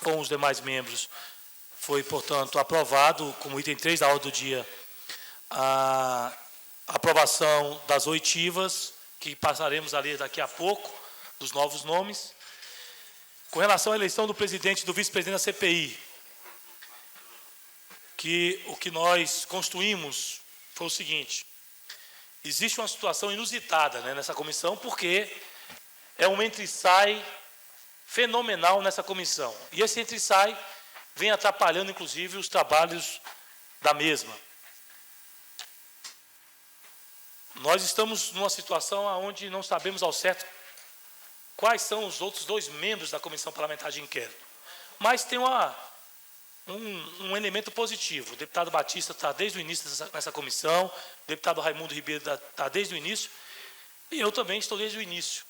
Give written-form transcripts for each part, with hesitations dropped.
com os demais membros, foi, portanto, aprovado como item 3 da ordem do dia a aprovação das oitivas, que passaremos a ler daqui a pouco, dos novos nomes. Com relação à eleição do presidente e do vice-presidente da CPI, que o que nós construímos foi o seguinte: existe uma situação inusitada, né, nessa comissão, porque é um entra e sai fenomenal nessa comissão. E esse entra e sai vem atrapalhando, inclusive, os trabalhos da mesma. Nós estamos numa situação onde não sabemos ao certo quais são os outros 2 membros da Comissão Parlamentar de Inquérito. Mas tem um elemento positivo. O deputado Batista está desde o início nessa comissão, o deputado Raimundo Ribeiro está desde o início, e eu também estou desde o início.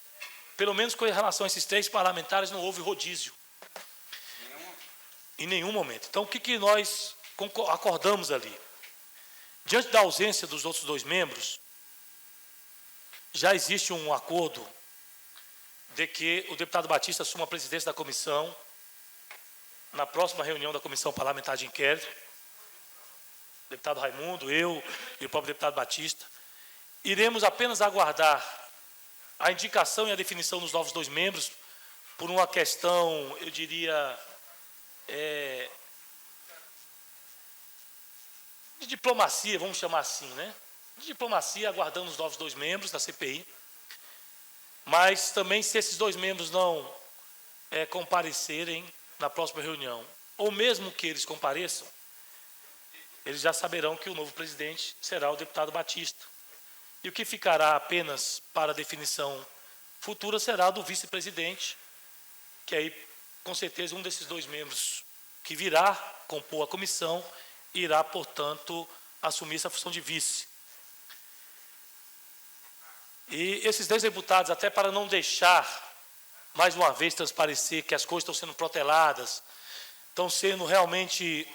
Pelo menos com relação a esses 3 parlamentares, não houve rodízio. Em nenhum momento. Então, o que nós acordamos ali? Diante da ausência dos outros 2 membros, já existe um acordo de que o deputado Batista assuma a presidência da comissão na próxima reunião da Comissão Parlamentar de Inquérito. O deputado Raimundo, eu e o próprio deputado Batista. Iremos apenas aguardar a indicação e a definição dos novos 2 membros por uma questão, eu diria, de diplomacia, vamos chamar assim, né? De diplomacia, aguardando os novos 2 membros da CPI. Mas também, se esses 2 membros não comparecerem na próxima reunião, ou mesmo que eles compareçam, eles já saberão que o novo presidente será o deputado Batista. E o que ficará apenas para definição futura será do vice-presidente, que aí, com certeza, um desses 2 membros que virá compor a comissão irá, portanto, assumir essa função de vice. E esses 10 deputados, até para não deixar, mais uma vez, transparecer que as coisas estão sendo proteladas, estão sendo realmente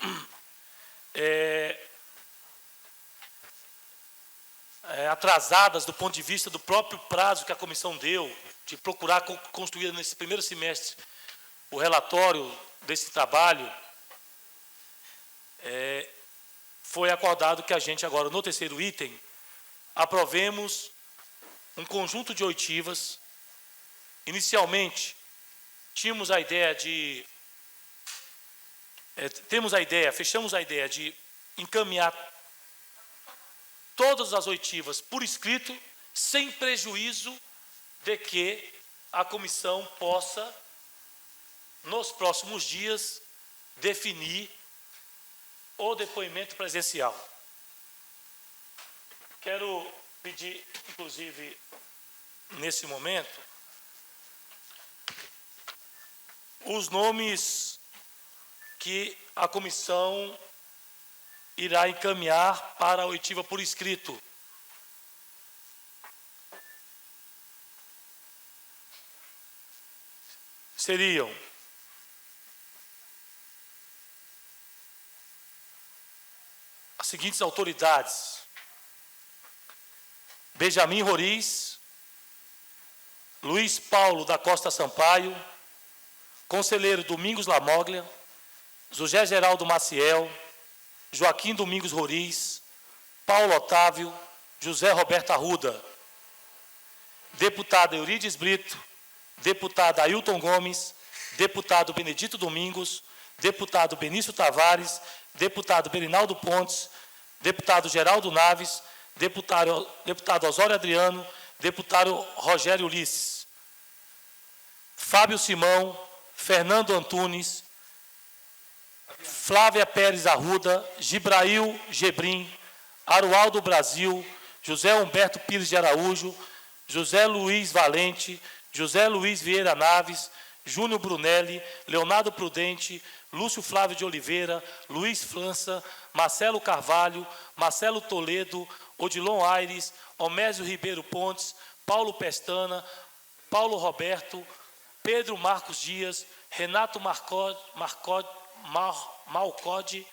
atrasadas do ponto de vista do próprio prazo que a comissão deu, de procurar construir nesse primeiro semestre o relatório desse trabalho, foi acordado que a gente agora, no terceiro item, aprovemos um conjunto de oitivas. Inicialmente, fechamos a ideia de encaminhar todas as oitivas por escrito, sem prejuízo de que a comissão possa, nos próximos dias, definir o depoimento presencial. Quero pedir, inclusive, nesse momento, os nomes que a comissão irá encaminhar para a oitiva por escrito. Seriam as seguintes autoridades: Benjamin Roriz, Luiz Paulo da Costa Sampaio, conselheiro Domingos Lamoglia, José Geraldo Maciel, Joaquim Domingos Roriz, Paulo Otávio, José Roberto Arruda, deputada Eurides Brito, deputado Ailton Gomes, deputado Benedito Domingos, deputado Benício Tavares, deputado Berinaldo Pontes, deputado Geraldo Naves, deputado Osório Adriano, deputado Rogério Ulisses, Fábio Simão, Fernando Antunes, Flávia Pérez Arruda, Gibrail Gebrim, Arualdo Brasil, José Humberto Pires de Araújo, José Luiz Valente, José Luiz Vieira Naves, Júnior Brunelli, Leonardo Prudente, Lúcio Flávio de Oliveira, Luiz França, Marcelo Carvalho, Marcelo Toledo, Odilon Aires, Homésio Ribeiro Pontes, Paulo Pestana, Paulo Roberto, Pedro Marcos Dias, Renato Malcode,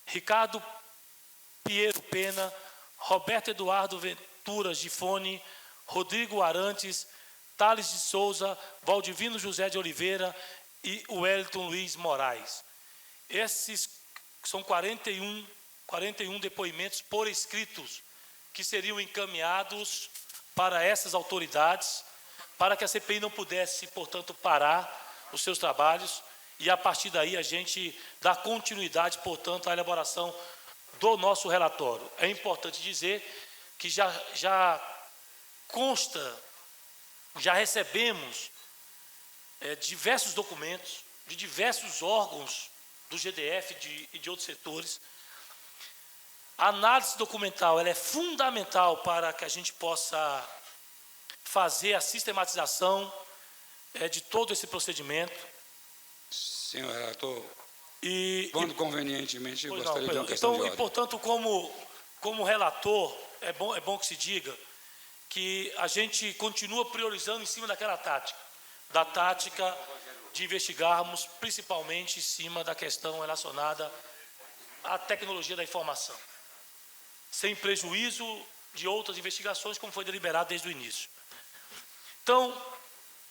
Ricardo Piero Pena, Roberto Eduardo Ventura Gifone, Rodrigo Arantes, Thales de Souza, Valdivino José de Oliveira, e o Wellington Luiz Moraes. Esses são 41 depoimentos por escritos que seriam encaminhados para essas autoridades, para que a CPI não pudesse, portanto, parar os seus trabalhos e, a partir daí, a gente dá continuidade, portanto, à elaboração do nosso relatório. É importante dizer que já consta, já recebemos diversos documentos de diversos órgãos do GDF e de outros setores. A análise documental ela é fundamental para que a gente possa fazer a sistematização de todo esse procedimento. Senhor relator, quando convenientemente, eu gostaria não, de uma questão de ordem. E, portanto, como relator, é bom que se diga que a gente continua priorizando em cima daquela tática, da tática de investigarmos principalmente em cima da questão relacionada à tecnologia da informação, sem prejuízo de outras investigações, como foi deliberado desde o início. Então,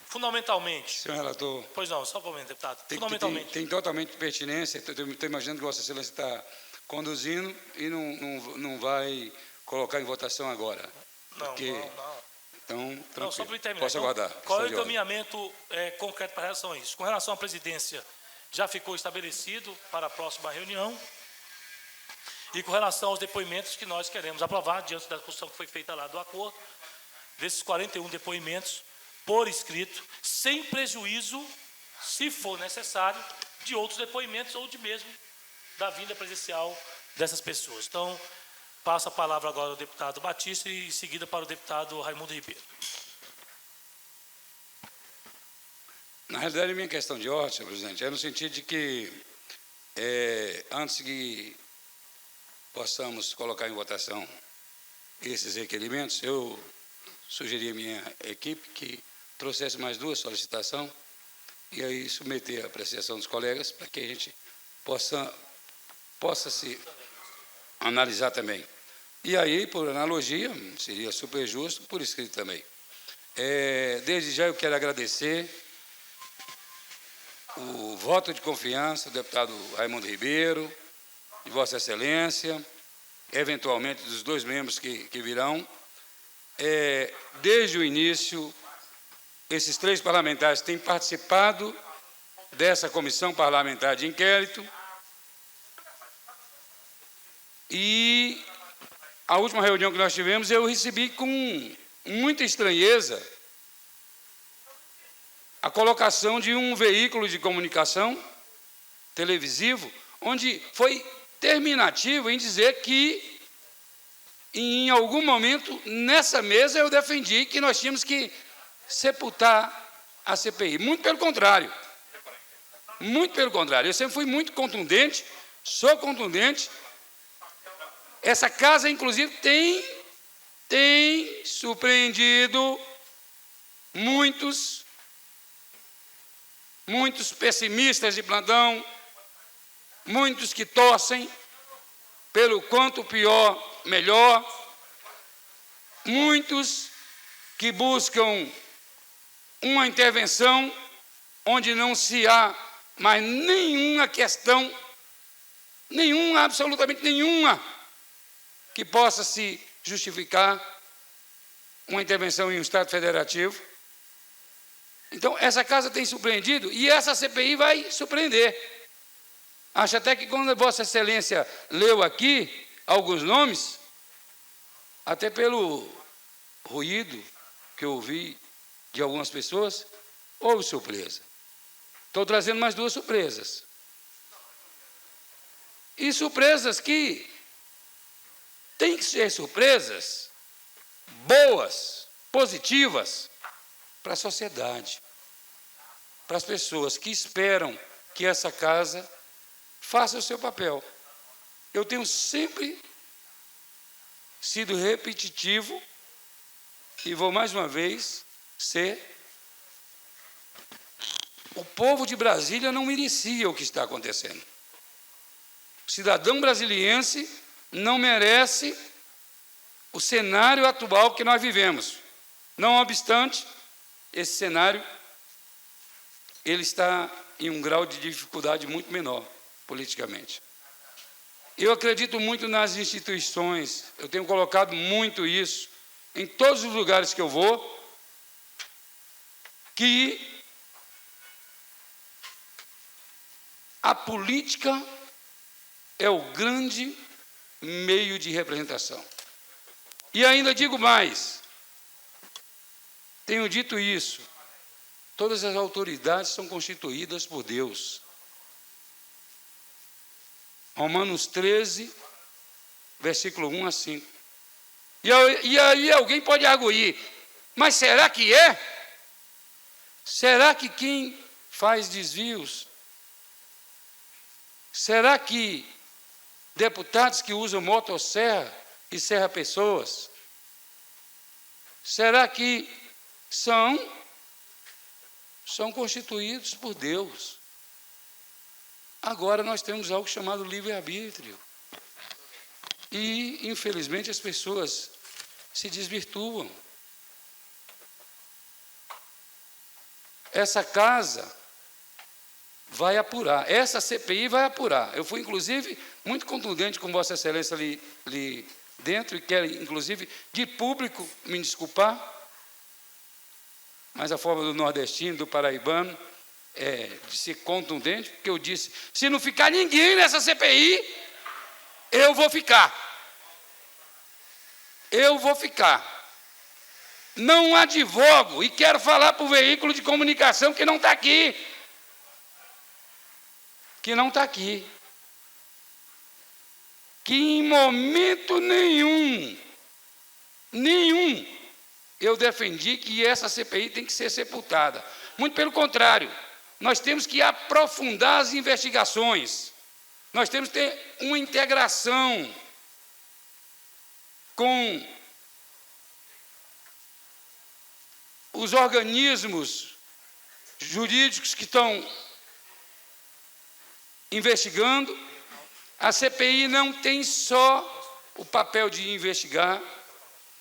fundamentalmente... Senhor relator... Pois não, só um momento, deputado. Fundamentalmente... Tem totalmente pertinência, estou imaginando que Vossa Excelência está conduzindo e não vai colocar em votação agora. Não. Então, não, só para terminar. Posso aguardar. Qual é o encaminhamento concreto para relação a isso? Com relação à presidência, já ficou estabelecido para a próxima reunião. E com relação aos depoimentos que nós queremos aprovar, diante da discussão que foi feita lá do acordo, desses 41 depoimentos por escrito, sem prejuízo, se for necessário, de outros depoimentos ou de mesmo da vinda presencial dessas pessoas. Então, passo a palavra agora ao deputado Batista e em seguida para o deputado Raimundo Ribeiro. Na realidade, a minha questão de ordem, senhor presidente, é no sentido de que, antes que possamos colocar em votação esses requerimentos, eu sugeri à minha equipe que trouxesse mais duas solicitações e aí submeter a apreciação dos colegas para que a gente possa se analisar também. E aí, por analogia, seria super justo, por escrito também. Desde já eu quero agradecer o voto de confiança do deputado Raimundo Ribeiro, de Vossa Excelência, eventualmente dos dois membros que virão. Desde o início, esses três parlamentares têm participado dessa comissão parlamentar de inquérito e a última reunião que nós tivemos, eu recebi com muita estranheza a colocação de um veículo de comunicação televisivo, onde foi terminativo em dizer que, em algum momento, nessa mesa, eu defendi que nós tínhamos que sepultar a CPI. Muito pelo contrário. Muito pelo contrário. Eu sempre fui muito contundente, sou contundente. Essa casa, inclusive, tem surpreendido muitos pessimistas de plantão, muitos que torcem pelo quanto pior, melhor, muitos que buscam uma intervenção onde não se há mais nenhuma questão, absolutamente nenhuma, que possa se justificar uma intervenção em um Estado federativo. Então, essa casa tem surpreendido e essa CPI vai surpreender. Acho até que quando Vossa Excelência leu aqui alguns nomes, até pelo ruído que eu ouvi de algumas pessoas, houve surpresa. Estou trazendo mais duas surpresas. E surpresas que têm que ser surpresas boas, positivas, para a sociedade, para as pessoas que esperam que essa casa faça o seu papel. Eu tenho sempre sido repetitivo e vou mais uma vez ser. O povo de Brasília não merecia o que está acontecendo. O cidadão brasiliense não merece o cenário atual que nós vivemos. Não obstante, esse cenário, ele está em um grau de dificuldade muito menor, politicamente. Eu acredito muito nas instituições, eu tenho colocado muito isso em todos os lugares que eu vou, que a política é o grande meio de representação. E ainda digo mais, tenho dito isso, todas as autoridades são constituídas por Deus. Romanos 13, versículo 1 a 5. E aí alguém pode arguir, mas será que é? Será que quem faz desvios? Será que deputados que usam motosserra e serra pessoas, será que são constituídos por Deus? Agora nós temos algo chamado livre-arbítrio. E, infelizmente, as pessoas se desvirtuam. Essa casa vai apurar, essa CPI vai apurar. Eu fui, inclusive, muito contundente com Vossa Excelência ali dentro, e quero, inclusive, de público me desculpar, mas a forma do nordestino, do paraibano, de ser contundente, porque eu disse, se não ficar ninguém nessa CPI, eu vou ficar. Eu vou ficar. Não advogo, e quero falar para o veículo de comunicação que não está aqui. Que não está aqui. Que em momento nenhum, eu defendi que essa CPI tem que ser sepultada. Muito pelo contrário, nós temos que aprofundar as investigações. Nós temos que ter uma integração com os organismos jurídicos que estão investigando. A CPI não tem só o papel de investigar,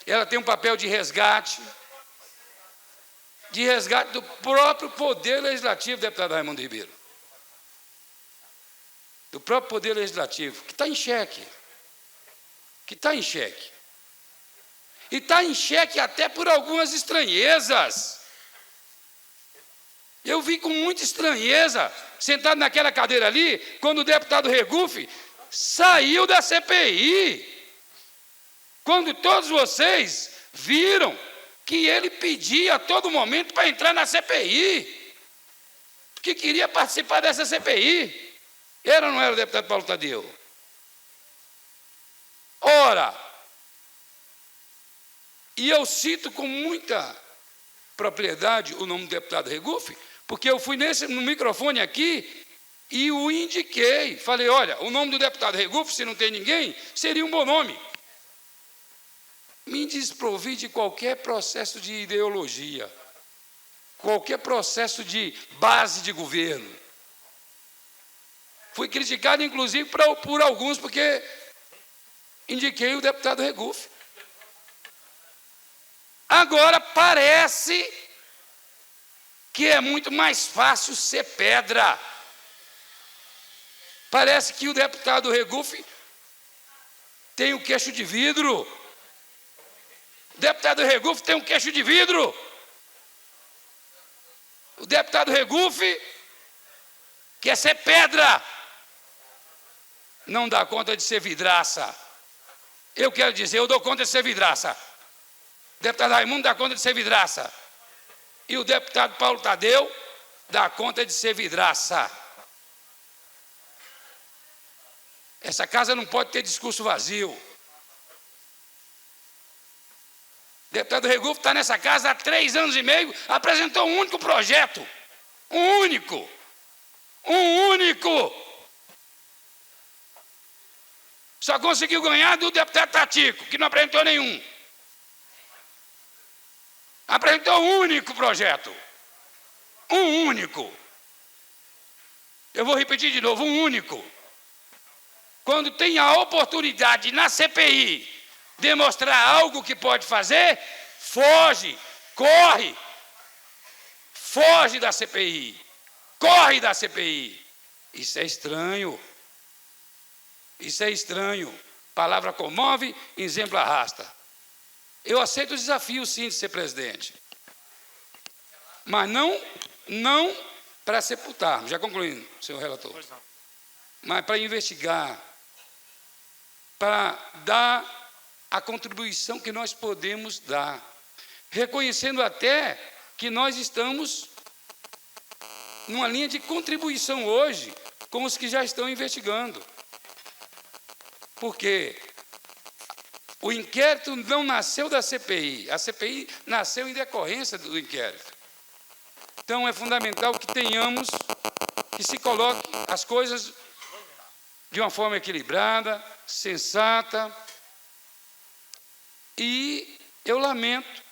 ela tem um papel de resgate do próprio Poder Legislativo, deputado Raimundo Ribeiro. Do próprio Poder Legislativo, que está em xeque. E está em xeque até por algumas estranhezas. Eu vi com muita estranheza, sentado naquela cadeira ali, quando o deputado Regufe saiu da CPI. Quando todos vocês viram que ele pedia a todo momento para entrar na CPI, que queria participar dessa CPI. Era ou não era o deputado Paulo Tadeu? Ora, e eu cito com muita propriedade o nome do deputado Regufe, porque eu fui no microfone aqui e o indiquei. Falei, olha, o nome do deputado Regufe, se não tem ninguém, seria um bom nome. Me desprovi de qualquer processo de ideologia, qualquer processo de base de governo. Fui criticado, inclusive, por alguns, porque indiquei o deputado Regufe. Agora parece que é muito mais fácil ser pedra. Parece que o deputado Regufe tem o queixo de vidro. O deputado Regufe tem um queixo de vidro. O deputado Regufe quer ser pedra. Não dá conta de ser vidraça. Eu quero dizer, eu dou conta de ser vidraça. O deputado Raimundo dá conta de ser vidraça. E o deputado Paulo Tadeu dá conta de ser vidraça. Essa casa não pode ter discurso vazio. O deputado Regufe está nessa casa há 3 anos e meio, apresentou um único projeto. Um único. Só conseguiu ganhar do deputado Tatico, que não apresentou nenhum. Apresentou um único projeto. Um único. Eu vou repetir de novo, um único. Quando tem a oportunidade na CPI demonstrar algo que pode fazer, foge, corre. Foge da CPI. corre da CPI. Isso é estranho. Isso é estranho. Palavra comove, exemplo arrasta. Eu aceito o desafio, sim, de ser presidente. Mas não para sepultar. Já concluindo, senhor relator. Pois não. Mas para investigar, para dar a contribuição que nós podemos dar, reconhecendo até que nós estamos numa linha de contribuição hoje com os que já estão investigando. Porque o inquérito não nasceu da CPI, a CPI nasceu em decorrência do inquérito. Então, é fundamental que tenhamos, que se coloque as coisas de uma forma equilibrada, sensata, e eu lamento,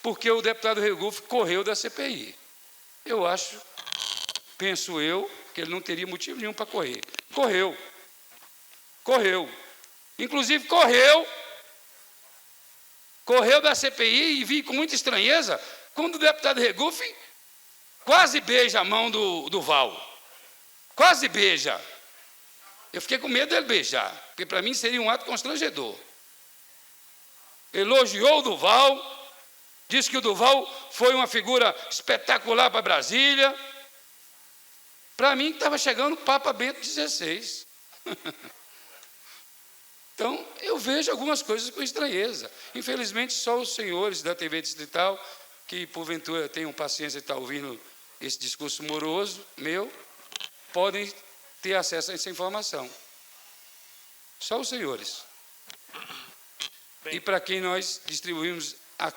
porque o deputado Regufe correu da CPI. Eu acho, penso eu, que ele não teria motivo nenhum para correr. Correu. Inclusive, correu da CPI e vi com muita estranheza quando o deputado Regufe quase beija a mão do Val. Quase beija. Eu fiquei com medo dele beijar, porque para mim seria um ato constrangedor. Elogiou o Duval, disse que o Duval foi uma figura espetacular para Brasília. Para mim, estava chegando o Papa Bento XVI. Então, eu vejo algumas coisas com estranheza. Infelizmente, só os senhores da TV Distrital, que porventura tenham paciência de estar ouvindo esse discurso moroso meu, podem ter acesso a essa informação. Só os senhores. Bem, e para quem nós distribuímos as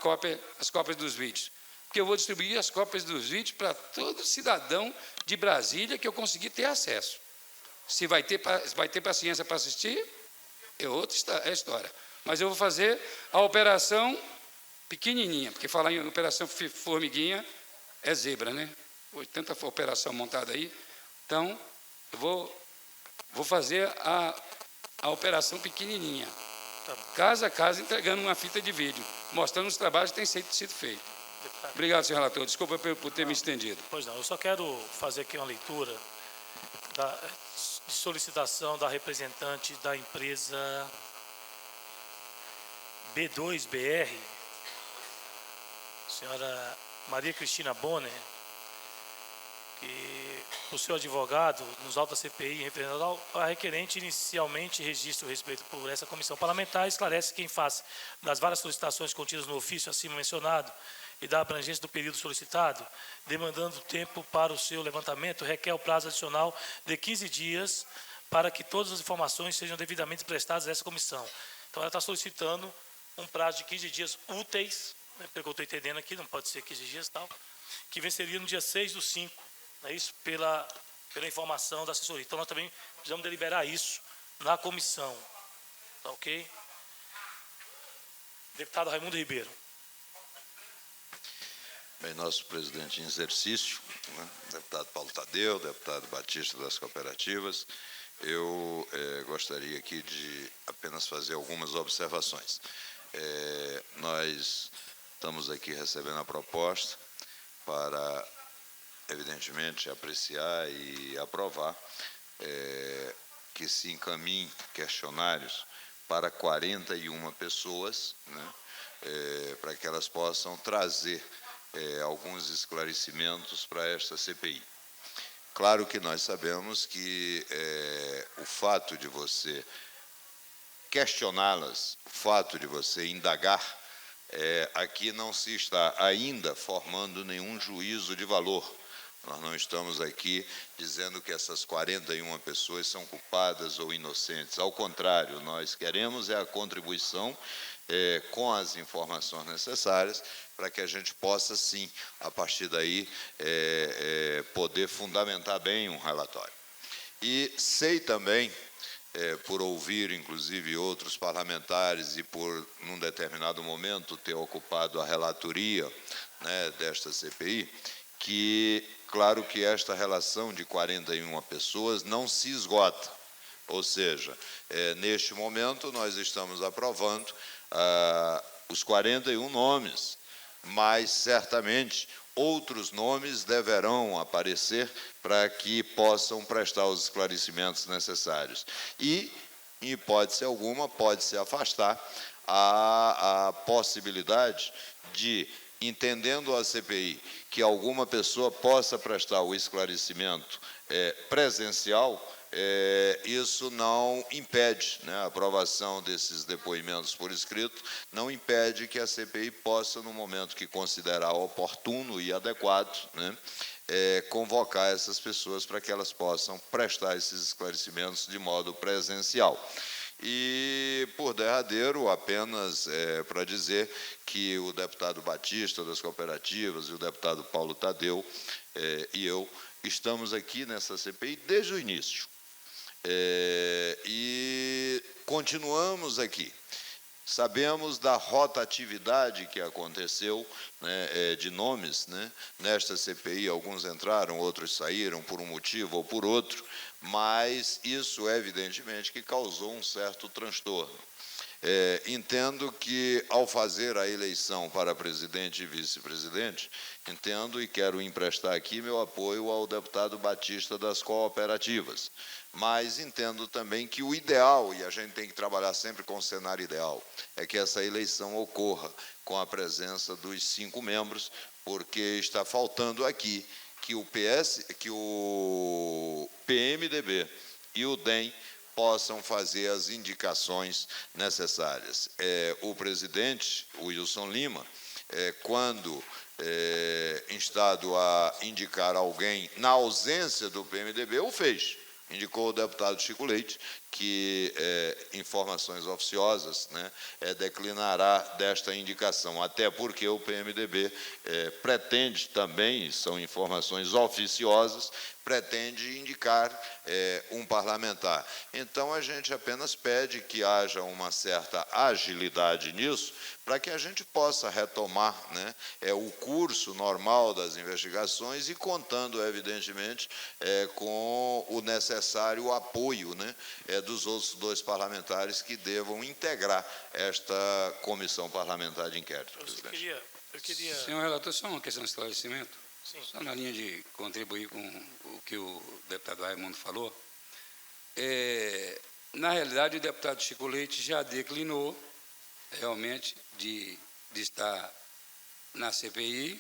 cópias dos vídeos. Porque eu vou distribuir as cópias dos vídeos para todo cidadão de Brasília que eu conseguir ter acesso. Se vai ter paciência para assistir, é outra história. Mas eu vou fazer a operação pequenininha, porque falar em operação formiguinha é zebra, né? Tanta operação montada aí. Então, eu vou fazer a operação pequenininha. Casa a casa, entregando uma fita de vídeo, mostrando os trabalhos que têm sido feitos. Obrigado, senhor relator. Desculpa por ter me estendido. Pois não, eu só quero fazer aqui uma leitura de solicitação da representante da empresa B2BR, senhora Maria Cristina Bonner, que o seu advogado, nos autos da CPI, referendo a requerente, inicialmente registra o respeito por essa comissão parlamentar, esclarece que, em face das várias solicitações contidas no ofício acima mencionado e da abrangência do período solicitado, demandando tempo para o seu levantamento, requer o prazo adicional de 15 dias para que todas as informações sejam devidamente prestadas a essa comissão. Então, ela está solicitando um prazo de 15 dias úteis, né, pelo que eu estou entendendo aqui, não pode ser 15 dias e tal, que venceria no dia 6/5, é isso, pela informação da assessoria. Então, nós também precisamos deliberar isso na comissão. Tá ok? Deputado Raimundo Ribeiro. Bem, nosso presidente em exercício, né, deputado Paulo Tadeu, deputado Batista das Cooperativas, eu gostaria aqui de apenas fazer algumas observações. Nós estamos aqui recebendo a proposta para, evidentemente, apreciar e aprovar que se encaminhem questionários para 41 pessoas, né, para que elas possam trazer alguns esclarecimentos para esta CPI. Claro que nós sabemos que o fato de você questioná-las, o fato de você indagar, aqui não se está ainda formando nenhum juízo de valor. Nós não estamos aqui dizendo que essas 41 pessoas são culpadas ou inocentes. Ao contrário, nós queremos a contribuição com as informações necessárias para que a gente possa, sim, a partir daí, poder fundamentar bem um relatório. E sei também, por ouvir, inclusive, outros parlamentares e por, num determinado momento, ter ocupado a relatoria, né, desta CPI, que, claro que esta relação de 41 pessoas não se esgota. Ou seja, neste momento, nós estamos aprovando os 41 nomes mas certamente outros nomes deverão aparecer para que possam prestar os esclarecimentos necessários. E, em hipótese alguma, pode-se afastar a possibilidade de, entendendo a CPI, que alguma pessoa possa prestar o esclarecimento presencial, isso não impede, né, a aprovação desses depoimentos por escrito, não impede que a CPI possa, no momento que considerar oportuno e adequado, né, convocar essas pessoas para que elas possam prestar esses esclarecimentos de modo presencial. E, por derradeiro, apenas para dizer que o deputado Batista das cooperativas e o deputado Paulo Tadeu e eu estamos aqui nessa CPI desde o início. E continuamos aqui. Sabemos da rotatividade que aconteceu, né, de nomes, né, nesta CPI. Alguns entraram, outros saíram por um motivo ou por outro, mas isso, evidentemente, que causou um certo transtorno. Entendo que, ao fazer a eleição para presidente e vice-presidente, entendo e quero emprestar aqui meu apoio ao deputado Batista das cooperativas, mas entendo também que o ideal, e a gente tem que trabalhar sempre com o cenário ideal, é que essa eleição ocorra com a presença dos 5 membros, porque está faltando aqui que o PMDB e o DEM possam fazer as indicações necessárias. O presidente, o Wilson Lima, quando instado a indicar alguém na ausência do PMDB, o fez. Indicou o deputado Chico Leite, que informações oficiosas, né, declinará desta indicação, até porque o PMDB pretende também, são informações oficiosas, pretende indicar um parlamentar. Então, a gente apenas pede que haja uma certa agilidade nisso, para que a gente possa retomar, né, o curso normal das investigações e contando, evidentemente, com o necessário apoio, né, dos outros 2 parlamentares que devam integrar esta comissão parlamentar de inquérito. Eu queria... Senhor relator, só uma questão de esclarecimento. Sim. Só na linha de contribuir com o que o deputado Raimundo falou. Na realidade, o deputado Chico Leite já declinou, realmente, de estar na CPI,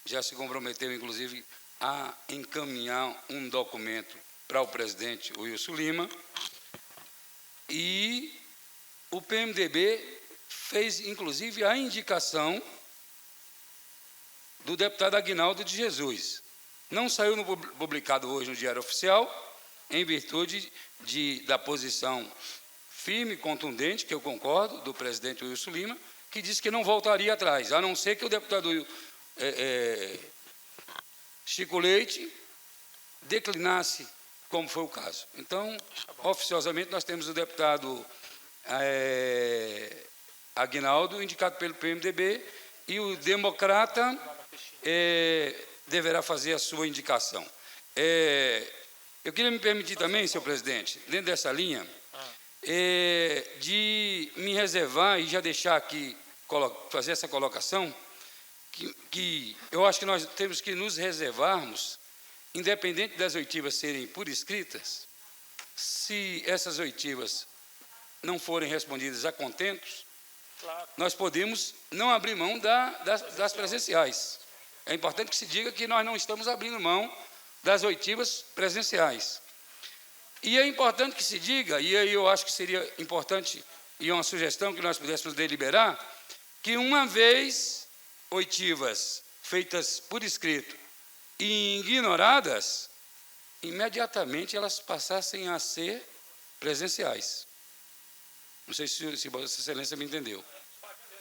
já se comprometeu, inclusive, a encaminhar um documento para o presidente Wilson Lima, e o PMDB fez, inclusive, a indicação do deputado Aguinaldo de Jesus. Não saiu publicado hoje no Diário Oficial, em virtude da posição firme e contundente, que eu concordo, do presidente Wilson Lima, que disse que não voltaria atrás, a não ser que o deputado Chico Leite declinasse, como foi o caso. Então, oficiosamente, nós temos o deputado Aguinaldo, indicado pelo PMDB, e o democrata deverá fazer a sua indicação. Eu queria me permitir também, senhor presidente, dentro dessa linha, de me reservar e já deixar aqui, fazer essa colocação, que eu acho que nós temos que nos reservarmos, independente das oitivas serem por escritas, se essas oitivas não forem respondidas a contentos, claro, nós podemos não abrir mão das presenciais. É importante que se diga que nós não estamos abrindo mão das oitivas presenciais. E é importante que se diga, e aí eu acho que seria importante, e uma sugestão que nós pudéssemos deliberar, que uma vez oitivas feitas por escrito e ignoradas, imediatamente elas passassem a ser presenciais. Não sei se Vossa Excelência me entendeu.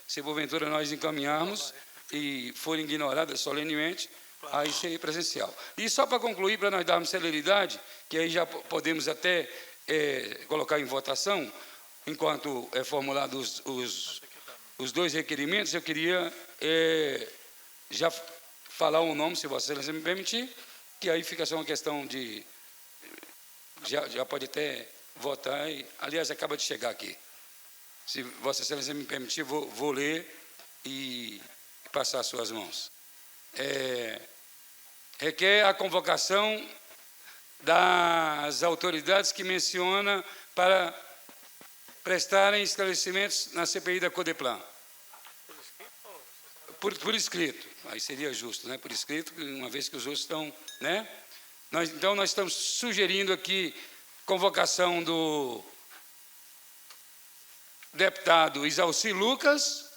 Se porventura nós encaminharmos e forem ignoradas solenemente, aí seria presencial. E só para concluir, para nós darmos celeridade, que aí já podemos até colocar em votação, enquanto formulados os 2 requerimentos, eu queria já falar o nome, se Vossa Excelência me permitir, que aí fica só uma questão de... Já pode até votar, e, aliás, acaba de chegar aqui. Se Vossa Excelência me permitir, vou ler e passar às suas mãos. Requer a convocação das autoridades que menciona para prestarem esclarecimentos na CPI da Codeplan. Por escrito, aí seria justo, né? Por escrito, uma vez que os outros estão, né? Então, nós estamos sugerindo aqui convocação do deputado Isalci Lucas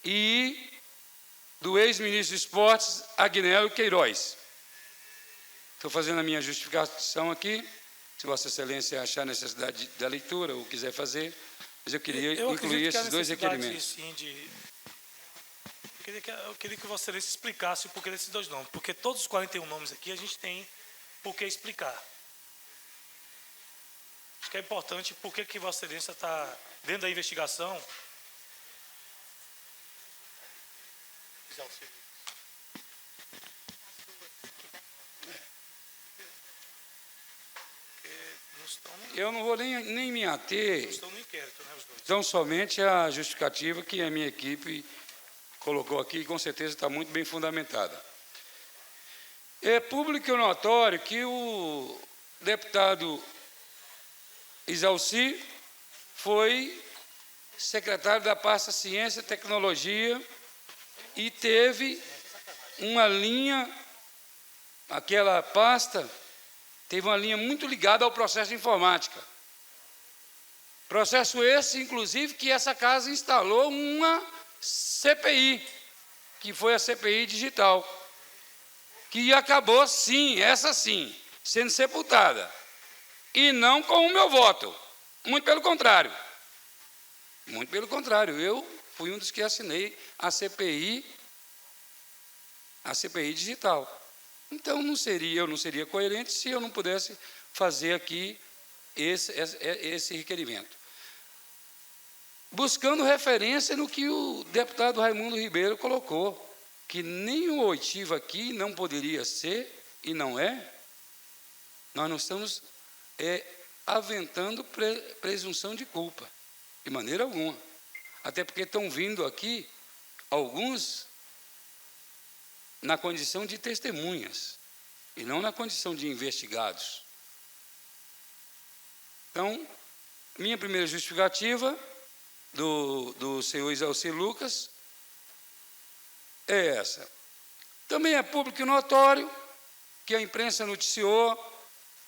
e do ex-ministro de Esportes, Agnello Queiroz. Estou fazendo a minha justificação aqui, se Vossa Excelência achar necessidade da leitura ou quiser fazer, mas eu queria incluir esses dois requerimentos. Sim, eu queria que Vossa Excelência explicasse o porquê desses dois nomes, porque todos os 41 nomes aqui a gente tem por que explicar. Acho que é importante porque que Vossa Excelência está dentro da investigação. Eu não vou nem me ater. Não estão no inquérito, né, os dois. Então, somente a justificativa que a minha equipe colocou aqui, com certeza está muito bem fundamentada. É público e notório que o deputado Isalci foi secretário da pasta Ciência e Tecnologia e teve uma linha, aquela pasta teve uma linha muito ligada ao processo de informática. Processo esse, inclusive, que essa casa instalou uma CPI, que foi a CPI digital, que acabou, sim, essa sim, sendo sepultada. E não com o meu voto. Muito pelo contrário. Muito pelo contrário. Eu fui um dos que assinei a CPI digital. Então, eu não seria coerente se eu não pudesse fazer aqui esse requerimento. Buscando referência no que o deputado Raimundo Ribeiro colocou, que nem o oitivo aqui não poderia ser, e não é. Nós não estamos aventando presunção de culpa, de maneira alguma. Até porque estão vindo aqui alguns na condição de testemunhas, e não na condição de investigados. Então, minha primeira justificativa do senhor Isalci Lucas é essa. Também é público e notório que a imprensa noticiou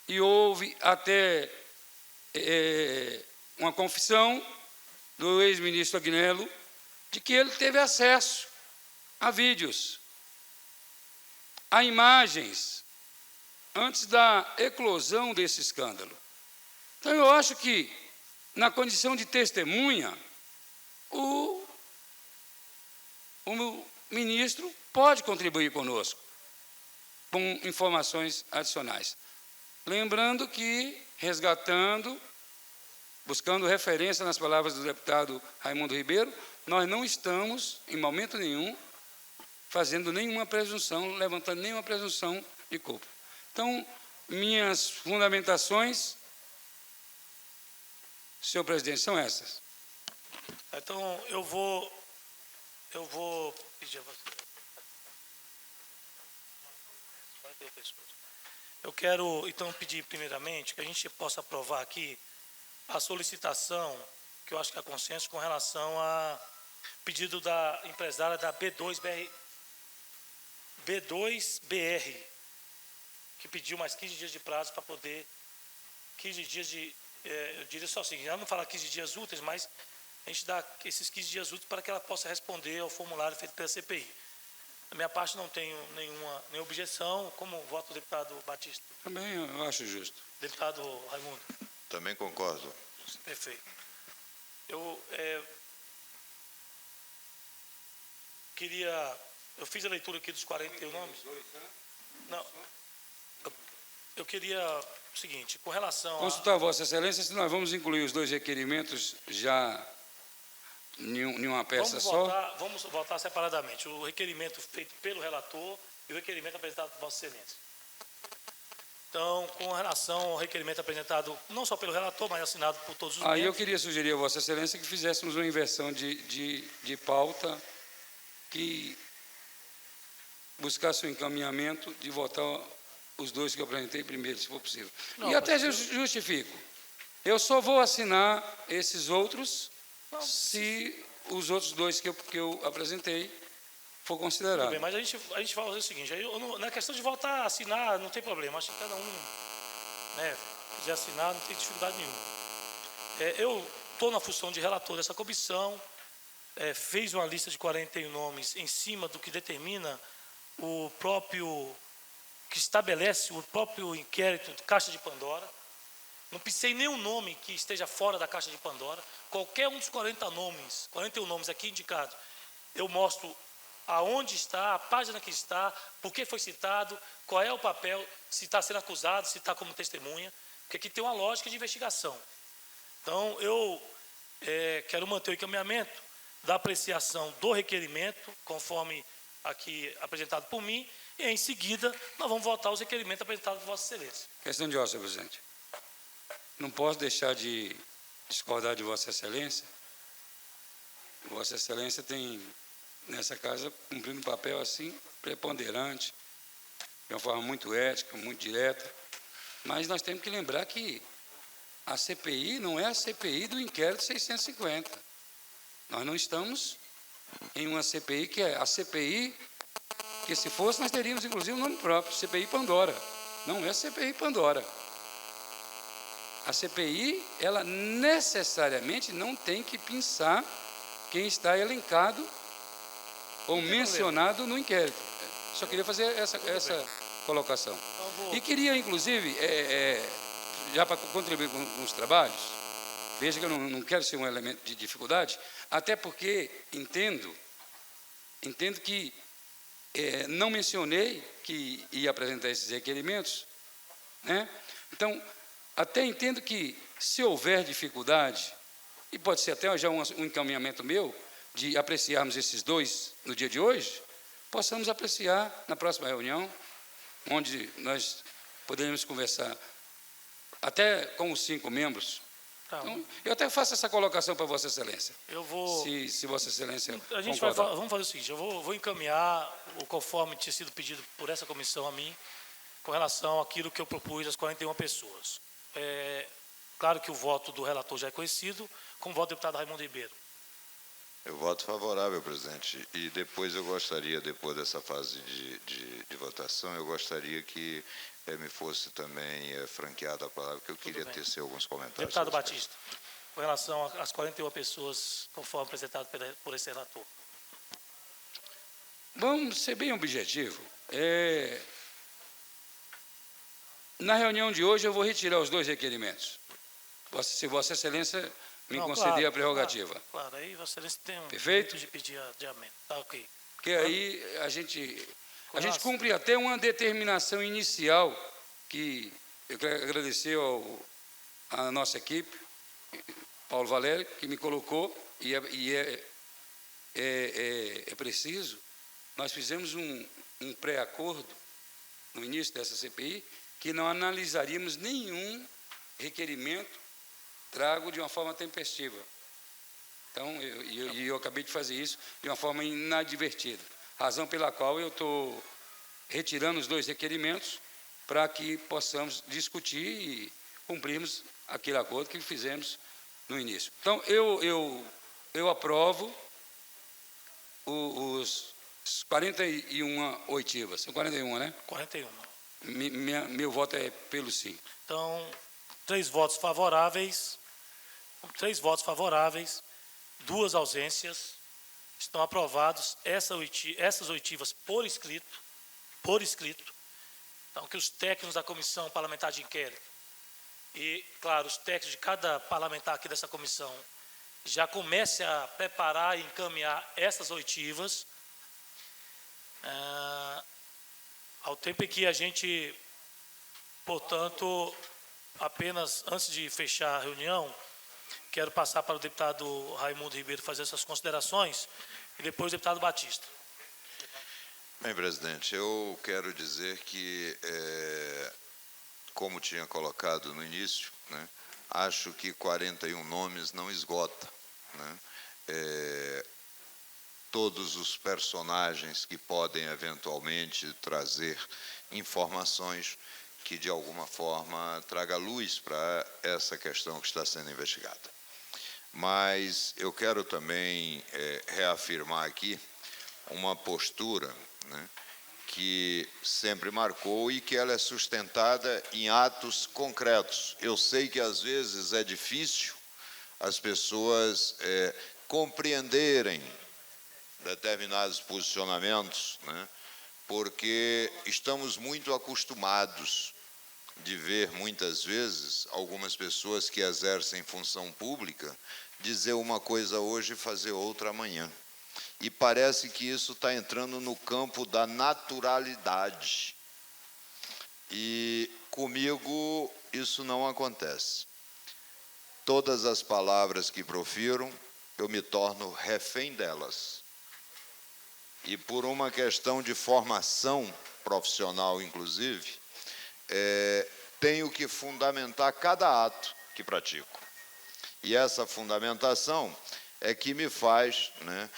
e houve até uma confissão do ex-ministro Agnello de que ele teve acesso a vídeos, a imagens, antes da eclosão desse escândalo. Então, eu acho que, na condição de testemunha, o ministro pode contribuir conosco com informações adicionais. Lembrando que, buscando referência nas palavras do deputado Raimundo Ribeiro, nós não estamos, em momento nenhum, fazendo nenhuma presunção, levantando nenhuma presunção de culpa. Então, minhas fundamentações, senhor presidente, são essas. Então, eu vou pedir a você. Eu quero, então, pedir primeiramente que a gente possa aprovar aqui a solicitação, que eu acho que é consenso, com relação a pedido da empresária da B2BR, que pediu mais 15 dias de prazo para poder, 15 dias de, eu diria só assim, ela não fala 15 dias úteis, mas a gente dá esses 15 dias úteis para que ela possa responder ao formulário feito pela CPI. Da minha parte, não tenho nenhuma objeção, como voto do deputado Batista. Também eu acho justo. Deputado Raimundo. Também concordo. Perfeito. Eu fiz a leitura aqui dos 41 nomes. Não. Eu queria o seguinte, com relação a... Consultar Vossa Excelência se nós vamos incluir os dois requerimentos já em uma peça só. Vamos votar separadamente. O requerimento feito pelo relator e o requerimento apresentado por Vossa Excelência. Então, com relação ao requerimento apresentado não só pelo relator, mas assinado por todos os membros. Aí eu queria sugerir a Vossa Excelência que fizéssemos uma inversão de pauta que buscasse o encaminhamento de votar os dois que eu apresentei primeiro, se for possível. Não, e até mas justifico. Eu só vou assinar esses outros se os outros dois que eu apresentei for Tudo considerado. bem, mas a gente vai fazer o seguinte, na questão de voltar a assinar, não tem problema, acho que cada um, né, quiser assinar, não tem dificuldade nenhuma. Eu estou na função de relator dessa comissão, fez uma lista de 41 nomes em cima do que determina o próprio, que estabelece o próprio inquérito de Caixa de Pandora. Não pensei em nenhum nome que esteja fora da Caixa de Pandora. Qualquer um dos 41 nomes aqui indicados, eu mostro aonde está, a página que está, por que foi citado, qual é o papel, se está sendo acusado, se está como testemunha, porque aqui tem uma lógica de investigação. Então, eu quero manter o encaminhamento da apreciação do requerimento, conforme aqui apresentado por mim, e em seguida nós vamos votar os requerimentos apresentados por Vossa Excelência. Questão de ordem, senhor presidente. Não posso deixar de discordar de Vossa Excelência. Vossa Excelência tem, nessa casa, cumprido um papel assim, preponderante, de uma forma muito ética, muito direta. Mas nós temos que lembrar que a CPI não é a CPI do inquérito 650. Nós não estamos em uma CPI que é a CPI, que se fosse nós teríamos inclusive um nome próprio, CPI Pandora. Não é CPI Pandora. A CPI, ela necessariamente não tem que pensar quem está elencado ou mencionado no inquérito. Só queria fazer essa colocação. E queria, inclusive, já para contribuir com os trabalhos, veja que eu não quero ser um elemento de dificuldade, até porque entendo que não mencionei que ia apresentar esses requerimentos, né? Então, até entendo que, se houver dificuldade, e pode ser até já um encaminhamento meu, de apreciarmos esses dois no dia de hoje, possamos apreciar na próxima reunião, onde nós poderemos conversar até com os 5 membros. Tá. Então, eu até faço essa colocação para Vossa Excelência. Eu vou. Se Vossa Excelência A gente concordar. vamos fazer o seguinte: eu vou encaminhar o conforme tinha sido pedido por essa comissão a mim, com relação àquilo que eu propus às 41 pessoas. Claro que o voto do relator já é conhecido, como o voto do deputado Raimundo Ribeiro. Eu voto favorável, presidente. E depois eu gostaria, depois dessa fase de votação, eu gostaria que me fosse também franqueada a palavra, que eu queria tecer alguns comentários. Deputado Batista, com relação às 41 pessoas, conforme apresentado por esse relator. Vamos ser bem objetivo. Na reunião de hoje, eu vou retirar os 2 requerimentos. Se Vossa Excelência me conceder a prerrogativa. Claro, aí Vossa Excelência tem Perfeito? direito de pedir adiamento. Tá, ok. Porque aí a gente cumpre até uma determinação inicial, que eu quero agradecer à nossa equipe, Paulo Valério, que me colocou, e é preciso. Nós fizemos um pré-acordo no início dessa CPI, que não analisaríamos nenhum requerimento trago de uma forma tempestiva. Então, eu acabei de fazer isso de uma forma inadvertida, razão pela qual eu estou retirando os 2 requerimentos para que possamos discutir e cumprirmos aquele acordo que fizemos no início. Então, eu aprovo os 41 oitivas. São 41, né? 41. Meu voto é pelo sim. Então, 3 votos favoráveis, 2 ausências. Estão aprovados essas oitivas por escrito. Então, que os técnicos da Comissão Parlamentar de Inquérito e, claro, os técnicos de cada parlamentar aqui dessa comissão já comecem a preparar e encaminhar essas oitivas. Ao tempo em que a gente, portanto, apenas antes de fechar a reunião, quero passar para o deputado Raimundo Ribeiro fazer essas considerações e depois o deputado Batista. Bem, presidente, eu quero dizer que, como tinha colocado no início, né, acho que 41 nomes não esgota, né? todos os personagens que podem eventualmente trazer informações que, de alguma forma, traga luz para essa questão que está sendo investigada. Mas eu quero também reafirmar aqui uma postura, né, que sempre marcou e que ela é sustentada em atos concretos. Eu sei que, às vezes, é difícil as pessoas compreenderem determinados posicionamentos, né, porque estamos muito acostumados de ver, muitas vezes, algumas pessoas que exercem função pública dizer uma coisa hoje e fazer outra amanhã. E parece que isso está entrando no campo da naturalidade. E comigo isso não acontece. Todas as palavras que profiro, eu me torno refém delas. E por uma questão de formação profissional, inclusive, tenho que fundamentar cada ato que pratico. E essa fundamentação é que me faz, né,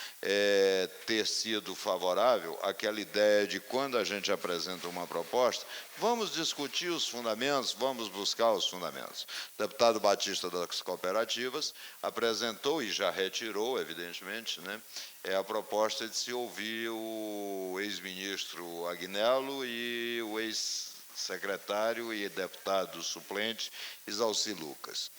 ter sido favorável àquela ideia de, quando a gente apresenta uma proposta, vamos discutir os fundamentos, vamos buscar os fundamentos. O deputado Batista das Cooperativas apresentou, e já retirou, evidentemente, né, a proposta de se ouvir o ex-ministro Agnello e o ex-secretário e deputado suplente Isalci Lucas.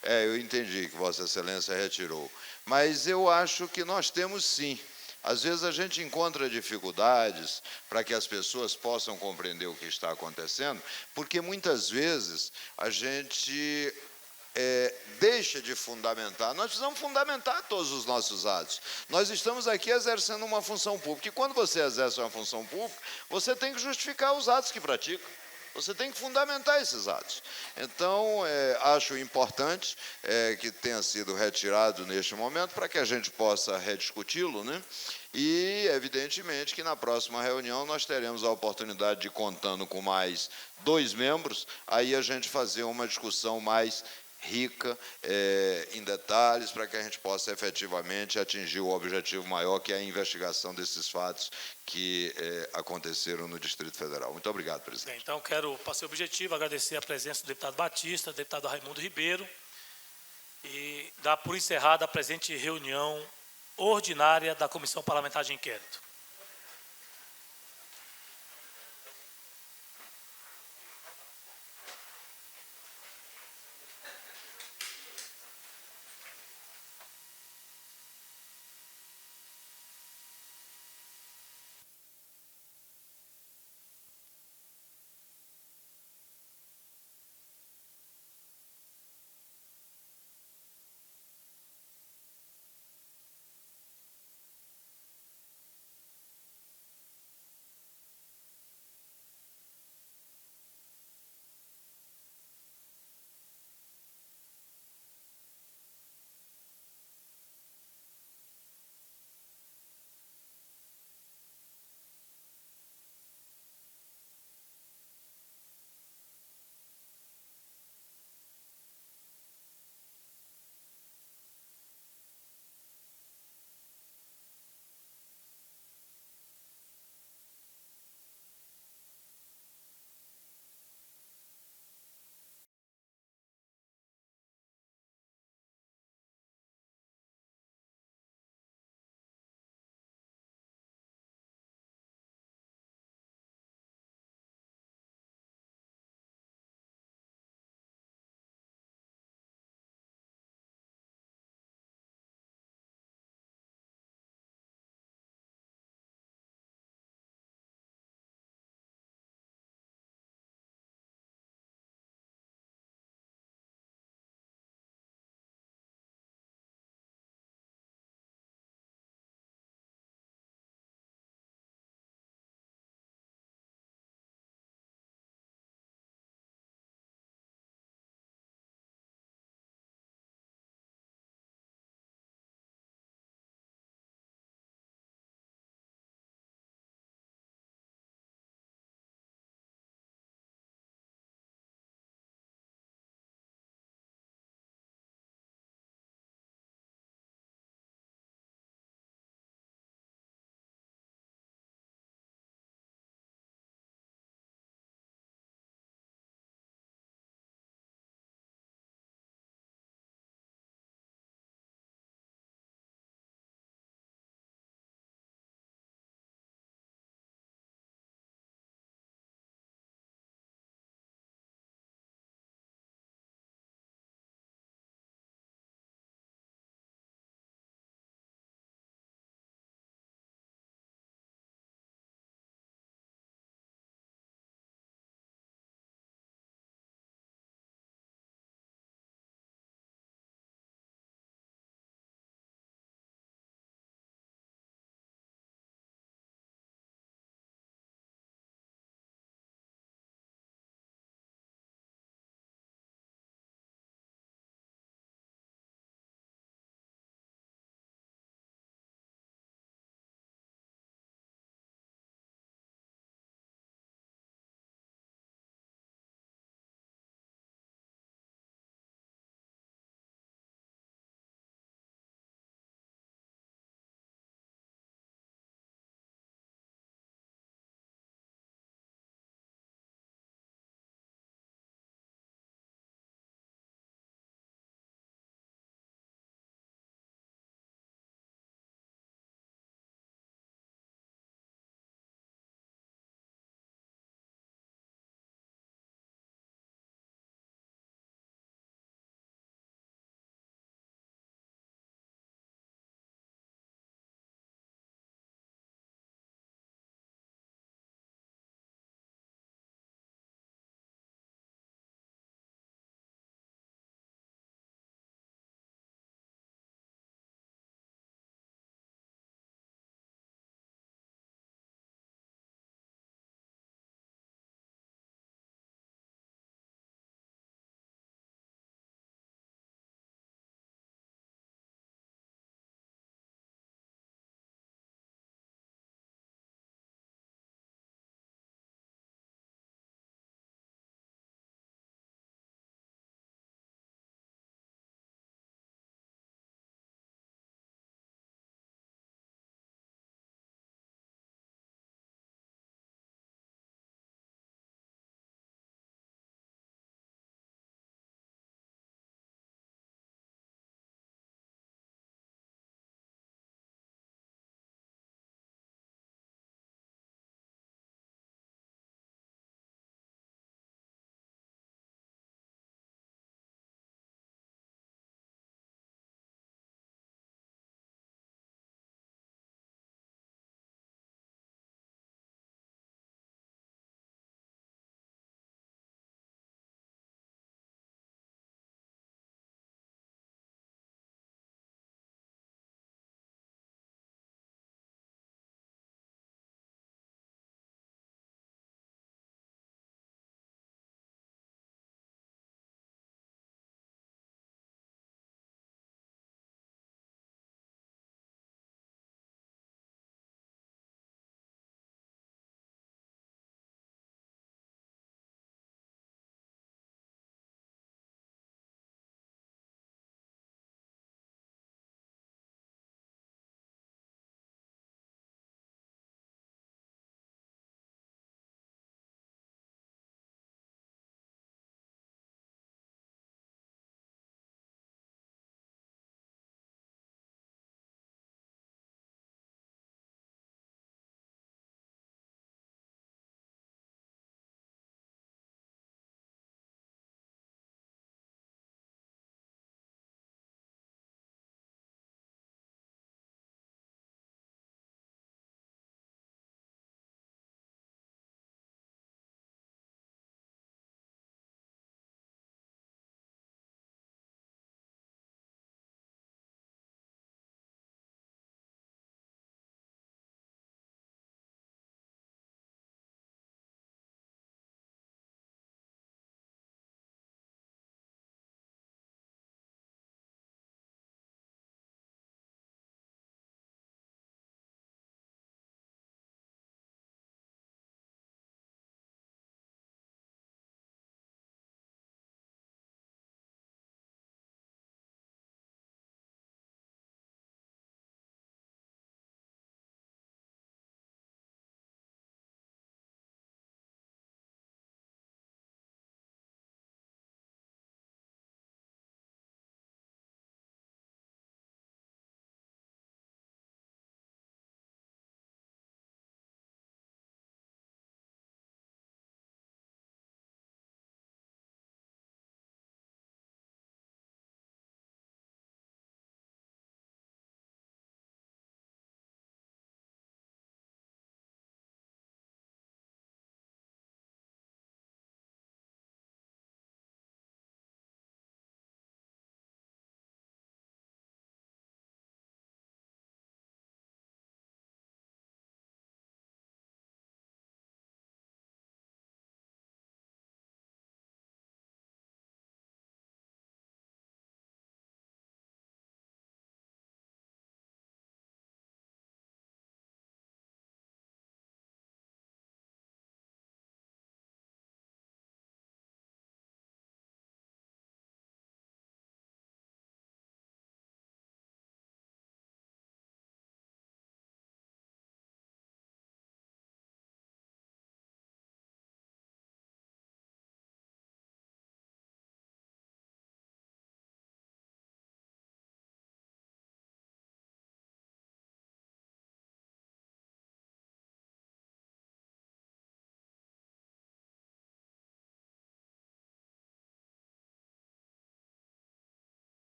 Eu entendi que Vossa Excelência retirou. Mas eu acho que nós temos, sim. Às vezes a gente encontra dificuldades para que as pessoas possam compreender o que está acontecendo, porque muitas vezes a gente deixa de fundamentar. Nós precisamos fundamentar todos os nossos atos. Nós estamos aqui exercendo uma função pública, e quando você exerce uma função pública, você tem que justificar os atos que pratica. Você tem que fundamentar esses atos. Então, acho importante que tenha sido retirado neste momento, para que a gente possa rediscuti-lo, né? E, evidentemente, que na próxima reunião nós teremos a oportunidade de, contando com mais 2 membros, aí a gente fazer uma discussão mais rica em detalhes, para que a gente possa efetivamente atingir o objetivo maior, que é a investigação desses fatos que aconteceram no Distrito Federal. Muito obrigado, presidente. Bem, então, quero, para ser objetivo, agradecer a presença do deputado Batista, do deputado Raimundo Ribeiro, e dar por encerrada a presente reunião ordinária da Comissão Parlamentar de Inquérito.